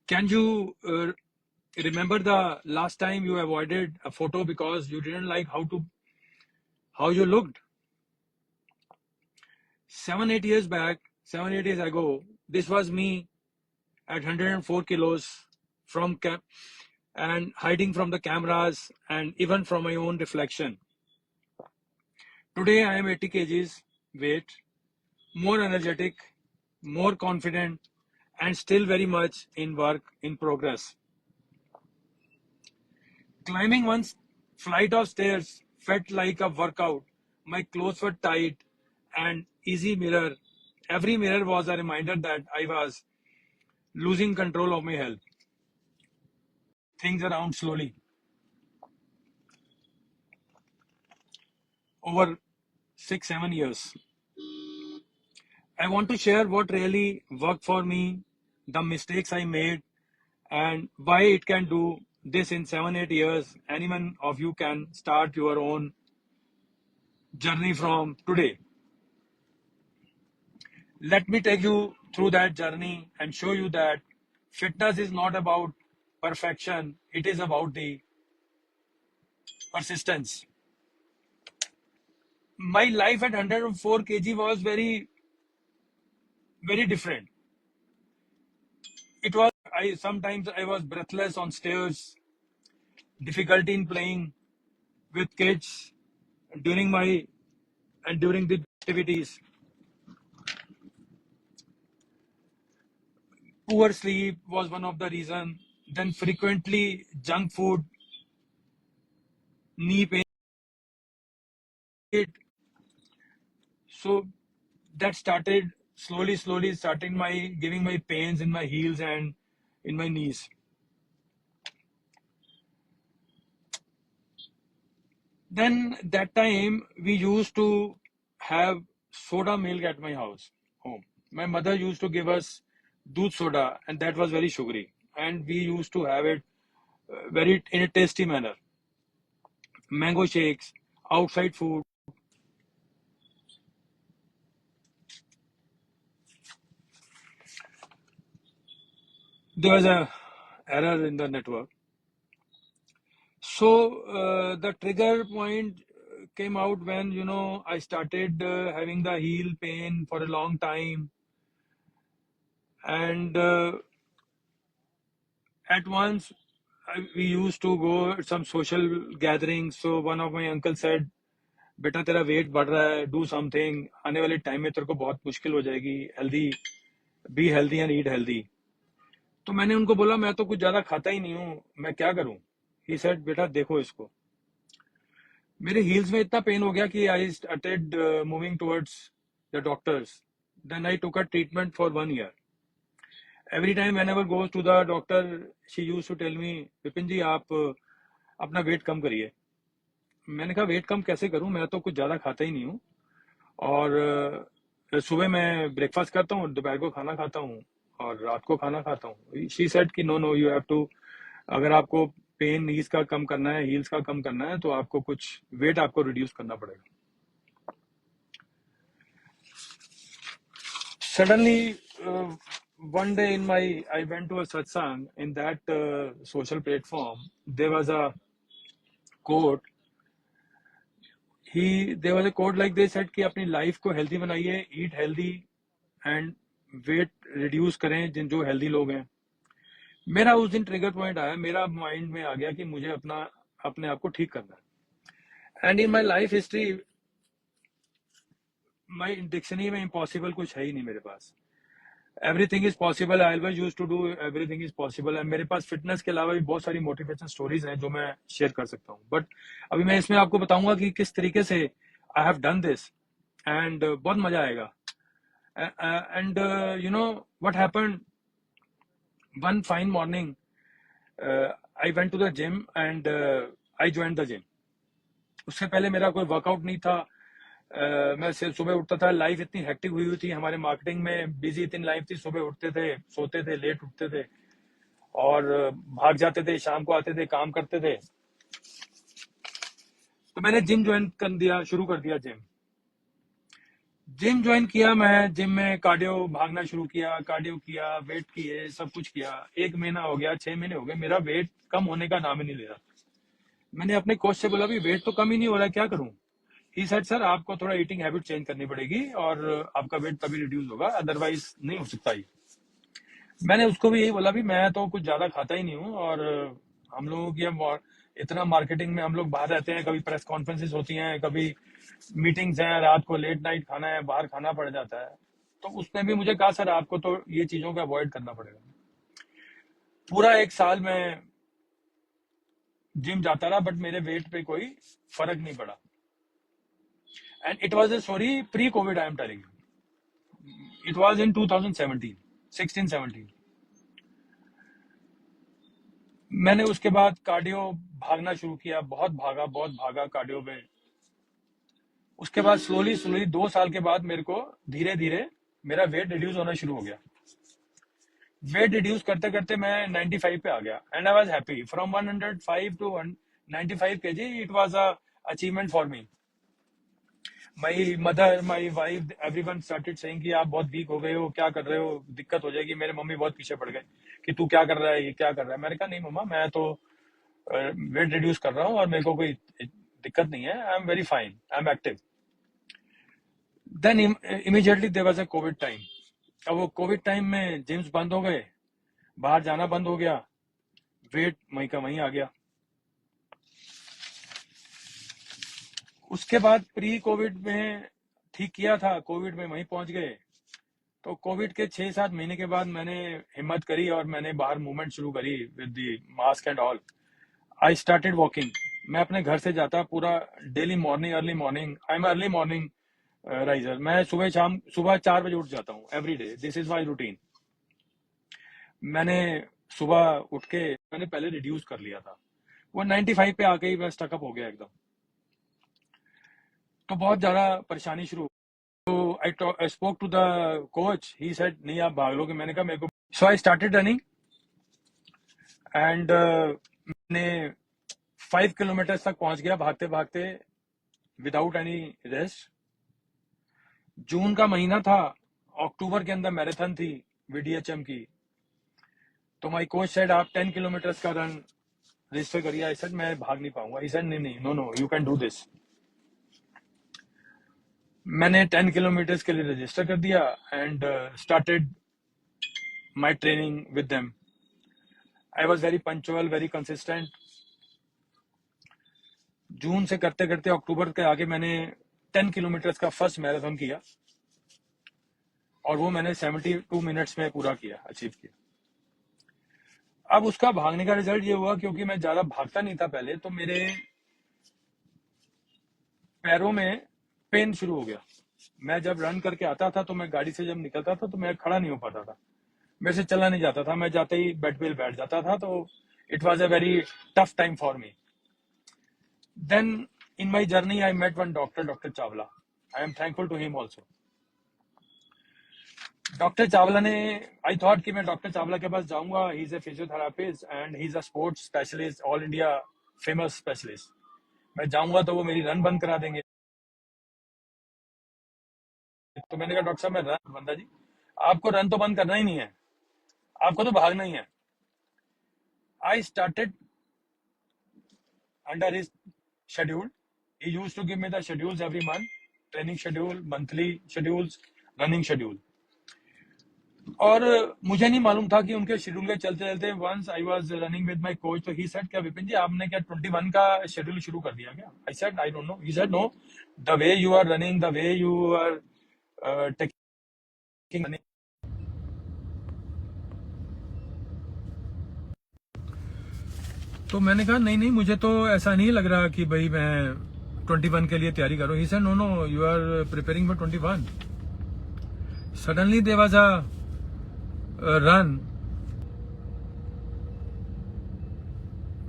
Can you remember the last time you avoided a photo because you didn't like how you looked? 7 8 years ago, this was me at 104 kilos from cap and hiding from the cameras and even from my own reflection. Today I am 80 kgs weight, more energetic, more confident, and still very much in work in progress. Climbing one flight of stairs felt like a workout. My clothes were tight and easy mirror. Every mirror was a reminder that I was losing control of my health. Things around slowly. Over 6 7 years. I want to share what really worked for me, the mistakes I made, and why it can do this in 7 8 years. Anyone of you can start your own journey from today. Let me take you through that journey and show you that fitness is not about perfection, it is about the persistence. My life at 104 kg was very different. It was I sometimes I was breathless on stairs, difficulty in playing with kids during my and during the activities, poor sleep was one of the reason, then frequently junk food, knee pain. So that started slowly starting my giving my pains in my heels and in my knees. Then that time we used to have soda milk at my house home. My mother used to give us doodh soda and that was very sugary and we used to have it very in a tasty manner. Mango shakes, outside food. There was a error in the network. So the trigger point came out when I started having the heel pain for a long time, and at once we used to go at some social gatherings. So one of my uncle said, "बेटा तेरा wait बढ़ रहा है, do something. आने वाले time में तेरे को बहुत मुश्किल हो जाएगी. Healthy, be healthy and eat healthy." तो मैंने उनको बोला मैं तो कुछ ज्यादा खाता ही नहीं हूँ, मैं क्या करूँ? He said, बेटा देखो इसको. मेरे हील्स में इतना पेन हो गया कि I started moving towards the doctors. Then I took a treatment for 1 year. Every time whenever goes to the doctor she used to tell me, Vipin ji आप अपना वेट कम करिए. मैंने कहा वेट कम कैसे करूं, मैं तो कुछ ज्यादा खाता ही नहीं हूँ और सुबह मैं ब्रेकफास्ट करता हूँ, दोपहर को खाना खाता हूँ और रात को खाना खाता हूँ. शी सेड कि no no you have to, अगर आपको पेन नीज का कम करना है, हील्स का कम करना है, तो आपको कुछ वेट आपको रिड्यूस करना पड़ेगा. Suddenly, one day I went to a satsang. In that social platform, there was a quote. There was a quote like they said कि अपनी life को healthy बनाइए, eat healthy and weight reduce करें जिन जो healthy लोग हैं. मेरा उस दिन ट्रिगर पॉइंट आया, मेरा माइंड में आ गया कि मुझे अपने आप को ठीक करना है. And in my life history, my dictionary में इम्पॉसिबल कुछ है ही नहीं मेरे पास. Everything is possible. I always use to do everything is possible. And मेरे पास फिटनेस के अलावा भी बहुत सारी मोटिवेशन स्टोरीज हैं जो मैं शेयर कर सकता हूँ. बट अभी मैं इसमें आपको बताऊंगा कि किस तरीके से I have done this and बहुत मजा आएगा. And you know what happened, one fine morning I went to the gym and I join the gym. उससे पहले मेरा कोई वर्कआउट नहीं था. मैं सिर्फ सुबह उठता था. लाइफ इतनी हेक्टिक हुई थी, हमारे मार्केटिंग में बिजी इतनी लाइफ थी. सुबह उठते थे, सोते थे, लेट उठते थे और भाग जाते थे, शाम को आते थे, काम करते थे. तो मैंने जिम ज्वाइन कर दिया, शुरू कर दिया जिम. जिम ज्वाइन किया, मैं जिम में कार्डियो भागना शुरू किया, कार्डियो किया, वेट किए, सब कुछ किया। 1 महीना हो गया, 6 महीने हो गए, मेरा वेट कम होने का नाम ही नहीं ले रहा। मैंने अपने कोच से बोला भी वेट तो कम ही नहीं हो रहा, क्या करूं? ही सेड सर आपको थोड़ा ईटिंग हैबिट चेंज करनी पड़ेगी और आपका वेट तभी रिड्यूस होगा, अदरवाइज नहीं हो सकता ही। मैंने उसको भी यही बोला भी मैं तो कुछ ज्यादा खाता ही नहीं हूँ, और हम लोगों की हम इतना मार्केटिंग में हम लोग बाहर रहते हैं, कभी प्रेस कॉन्फ्रेंसेस होती हैं, कभी मीटिंग्स हैं, रात को लेट नाइट खाना है, बाहर खाना पड़ जाता है। तो उसने भी मुझे कहा सर आपको तो ये चीजों को अवॉइड करना पड़ेगा। पूरा 1 साल में जिम जाता रहा, बट मेरे वेट पे कोई फर्क नहीं पड़ा। And it was a story pre Covid, I am telling you. It was in 2017, 16-17। मैंने उसके बाद कार्डियो भागना शुरू किया, बहुत भागा कार्डियो में। उसके बाद स्लोली स्लोली 2 साल के बाद मेरे को धीरे धीरे मेरा वेट रिड्यूस होना शुरू हो गया। वेट रिड्यूस करते करते मैं 95 पे आ गया, and I was happy. From 105 to 95 kg, it was a achievement for me. My mother, my wife, everyone started saying कि आप बहुत वीक हो गए हो, क्या कर रहे हो, दिक्कत हो जाएगी। मेरे मम्मी बहुत पीछे पड़ गए कि तू क्या कर रहा है, ये क्या कर रहा है। मैंने कहा नहीं मम्मा, मैं तो वेट रिड्यूस कर रहा हूँ और मेरे को कोई दिक्कत नहीं है, I am very fine, I am active. Then immediately there was a COVID time. अब वो कोविड टाइम में जिम्स बंद हो गए, बाहर जाना बंद हो गया, वेट वहीं का वहीं आ गया। उसके बाद प्री कोविड में ठीक किया था, कोविड में वहीं पहुंच गए। तो कोविड के 6-7 महीने के बाद मैंने हिम्मत करी और मैंने बाहर मूवमेंट शुरू करी with the mask and all. I started walking. मैं अपने घर से जाता पूरा daily morning, early morning, I am early morning riser. मैं सुबह 4 बजे उठ जाता हूँ every day, this is my routine. मैंने सुबह उठ के मैंने पहले रिड्यूस कर लिया था, वो 95 पे आके ही मैं स्टकअप हो गया एकदम। तो बहुत ज्यादा परेशानी शुरू। तो I spoke to the coach, he said नहीं आप भाग लोगे। मैंने कहा मेरे को, so I started running and मैंने 5 किलोमीटर तक पहुंच गया भागते भागते, विदाउट एनी रेस्ट। जून का महीना था, अक्टूबर के अंदर मैराथन थी वीडीएचएम की। तो माई कोच सेड आप 10 किलोमीटर का रन रजिस्टर करिए। आई सेड मैं भाग नहीं पाऊंगा। ही सेड नहीं नहीं, no no, you can do this. मैंने 10 किलोमीटर के लिए रजिस्टर कर दिया and started my training with them. I was very punctual, very consistent. June से करते करते अक्टूबर के आगे मैंने 10 किलोमीटर का फर्स्ट मैराथन किया, और वो मैंने 72 मिनट्स में पूरा किया, अचीव किया। अब उसका भागने का रिजल्ट ये हुआ, क्योंकि मैं ज्यादा भागता नहीं था पहले, तो मेरे पैरों में पेन शुरू हो गया। मैं जब रन करके आता था, तो मैं गाड़ी से जब निकलता था तो मैं खड़ा नहीं हो पाता था, मेरे से चला नहीं जाता था, मैं जाते ही बेड पे बैठ जाता था। तो it was a very tough time for me. Then in my journey I met one doctor, doctor Chawla. I am thankful to him also. Doctor Chawla ने, आई थॉट कि मैं डॉक्टर चावला के पास जाऊंगा, he is a physiotherapist and he is a sports specialist, all India famous specialist. मैं जाऊंगा तो वो मेरी रन बंद करा देंगे। तो मैंने कहा डॉक्टर साहब मैं रन बंदा जी, आपको रन तो बंद करना ही नहीं है, आपको तो भागना ही है। I started under his schedule. He used to give me the schedules every month, training schedule, monthly schedules, running schedule. और मुझे नहीं मालूम था कि उनके शेड्यूल के चलते चलते once I was running with my coach, तो ही सेड क्या विपिन जी आपने क्या 21 का शेड्यूल शुरू कर दिया क्या? I said I don't know. He said no, the way you are running, the way you are taking. तो मैंने कहा नहीं नहीं, मुझे तो ऐसा नहीं लग रहा कि भाई मैं 21 के लिए तैयारी करूं। He said no no, you are preparing for 21। Suddenly there was a run.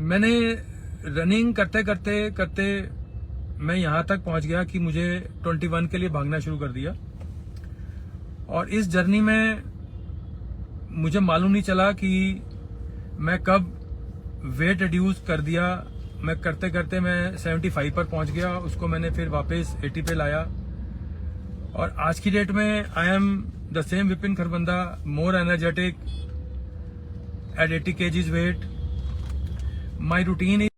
मैंने रनिंग करते करते करते मैं यहां तक पहुंच गया कि मुझे 21 के लिए भागना शुरू कर दिया। और इस जर्नी में मुझे मालूम नहीं चला कि मैं कब वेट रिड्यूस कर दिया। मैं करते करते मैं 75 पर पहुंच गया, उसको मैंने फिर वापस 80 पे लाया। और आज की डेट में I am the same Vipin Kharbanda, more energetic at 80 kgs weight. My routine is,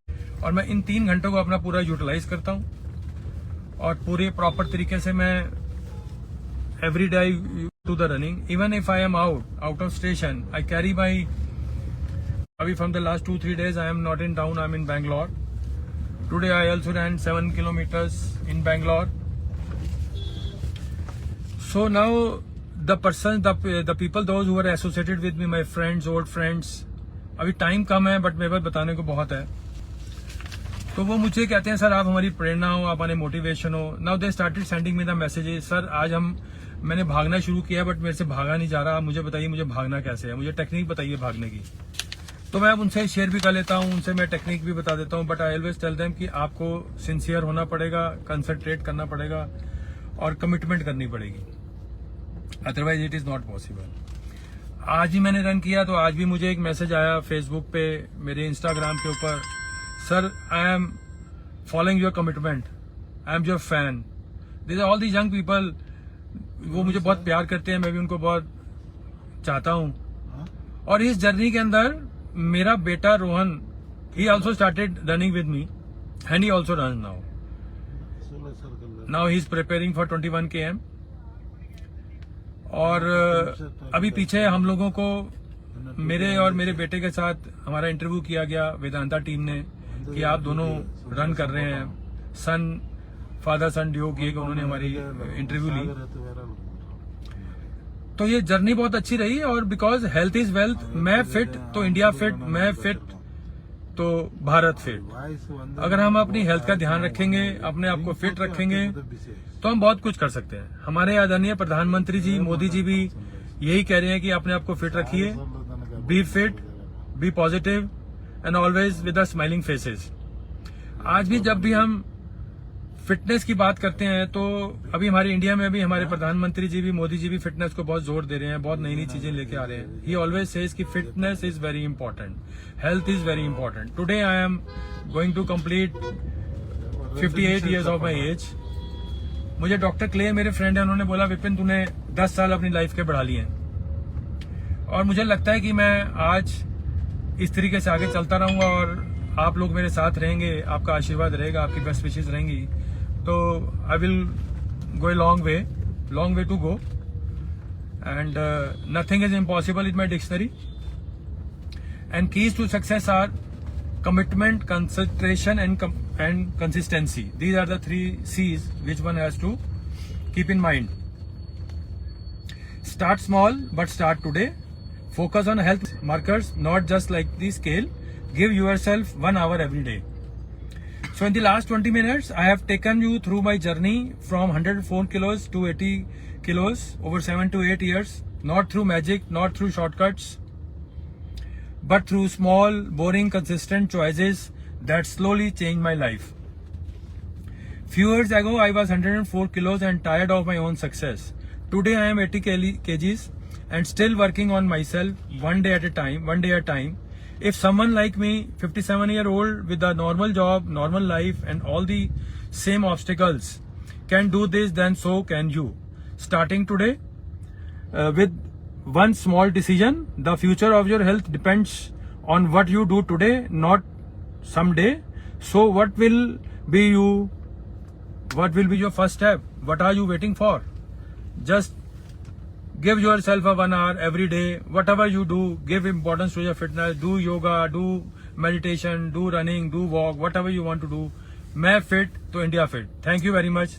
और मैं इन 3 घंटों को अपना पूरा यूटिलाइज करता हूँ और पूरे प्रॉपर तरीके से मैं every day to the running. Even if I am out of station, I carry my, अभी from the last 2-3 days I am not in town, I am in Bangalore. Today I also run 7 kilometers in Bangalore. So now the people, those who are associated with me, my friends, old friends, अभी time कम है but मेरे पास बताने को बहुत है. तो वो मुझे कहते हैं सर आप हमारी प्रेरणा हो, आप हमारे मोटिवेशन हो. Now they started sending me the messages, sir आज मैंने भागना शुरू किया बट मेरे से भागा नहीं जा रहा, मुझे बताइए मुझे भागना कैसे है, मुझे टेक्निक बताइए भागने की. तो मैं अब उनसे शेयर भी कर लेता हूँ, उनसे मैं टेक्निक भी बता देता हूँ. But I always tell them कि आपको सिंसियर होना पड़ेगा, कंसंट्रेट करना पड़ेगा और कमिटमेंट करनी पड़ेगी, otherwise it is not possible. आज ही मैंने रन किया तो आज भी मुझे एक मैसेज आया फेसबुक पे, मेरे इंस्टाग्राम के ऊपर, sir I am following your commitment, I am your fan. This are all the young people, वो मुझे बहुत प्यार करते हैं, मैं भी उनको बहुत चाहता हूँ. और इस जर्नी के अंदर मेरा बेटा Rohan, he also started running with me and he also run now he is preparing for 21 km. और अभी पीछे हम लोगों को, मेरे और मेरे बेटे के साथ हमारा इंटरव्यू किया गया वेदांता टीम ने कि आप दोनों रन कर रहे हैं. फादर सन ड्यू की उन्होंने हमारी इंटरव्यू ली. तो ये जर्नी बहुत अच्छी रही. और बिकॉज हेल्थ इज वेल्थ, मैं फिट तो इंडिया फिट, मैं फिट तो भारत फिट. अगर हम अपनी हेल्थ का ध्यान रखेंगे, अपने आप को फिट रखेंगे, तो हम बहुत कुछ कर सकते हैं. हमारे आदरणीय प्रधानमंत्री जी मोदी जी भी यही कह रहे हैं कि अपने आप को फिट रखिए, be fit, be positive and always with the smiling faces. आज भी जब भी हम फिटनेस की बात करते हैं तो अभी हमारे इंडिया में भी हमारे प्रधानमंत्री जी भी, मोदी जी भी फिटनेस को बहुत जोर दे रहे हैं, बहुत नई नई चीजें लेके आ रहे हैं. ही ऑलवेज सेज कि fitness is very important, health is very important. Today I am going to complete 58 years of my age. मुझे डॉक्टर क्ले, मेरे फ्रेंड है, उन्होंने बोला विपिन तूने 10 साल अपनी लाइफ के बढ़ा लिए हैं. और मुझे लगता है कि मैं आज इस तरीके से आगे चलता रहूंगा और आप लोग मेरे साथ रहेंगे, आपका आशीर्वाद रहेगा, आपकी बेस्ट विशेष रहेंगी, तो I will go a long way to go. And nothing is impossible in my dictionary. And keys to success are commitment, concentration and consistency. These are the 3 C's which one has to keep in mind. Start small but start today. Focus on health markers, not just like the scale. Give yourself 1 hour every day. So in the last 20 minutes, I have taken you through my journey from 104 kilos to 80 kilos over 7 to 8 years. Not through magic, not through shortcuts, but through small, boring, consistent choices that slowly changed my life. Few years ago, I was 104 kilos and tired of my own success. Today, I am 80 kgs and still working on myself one day at a time. If someone like me, 57-year-old with a normal job, normal life and all the same obstacles can do this, then so can you. Starting today with one small decision. The future of your health depends on what you do today, not someday. So what will be your first step? What are you waiting for? Just give yourself a 1 hour every day. Whatever you do, give importance to your fitness. Do yoga, do meditation, do running, do walk, whatever you want to do. मैं fit तो India fit. Thank you very much.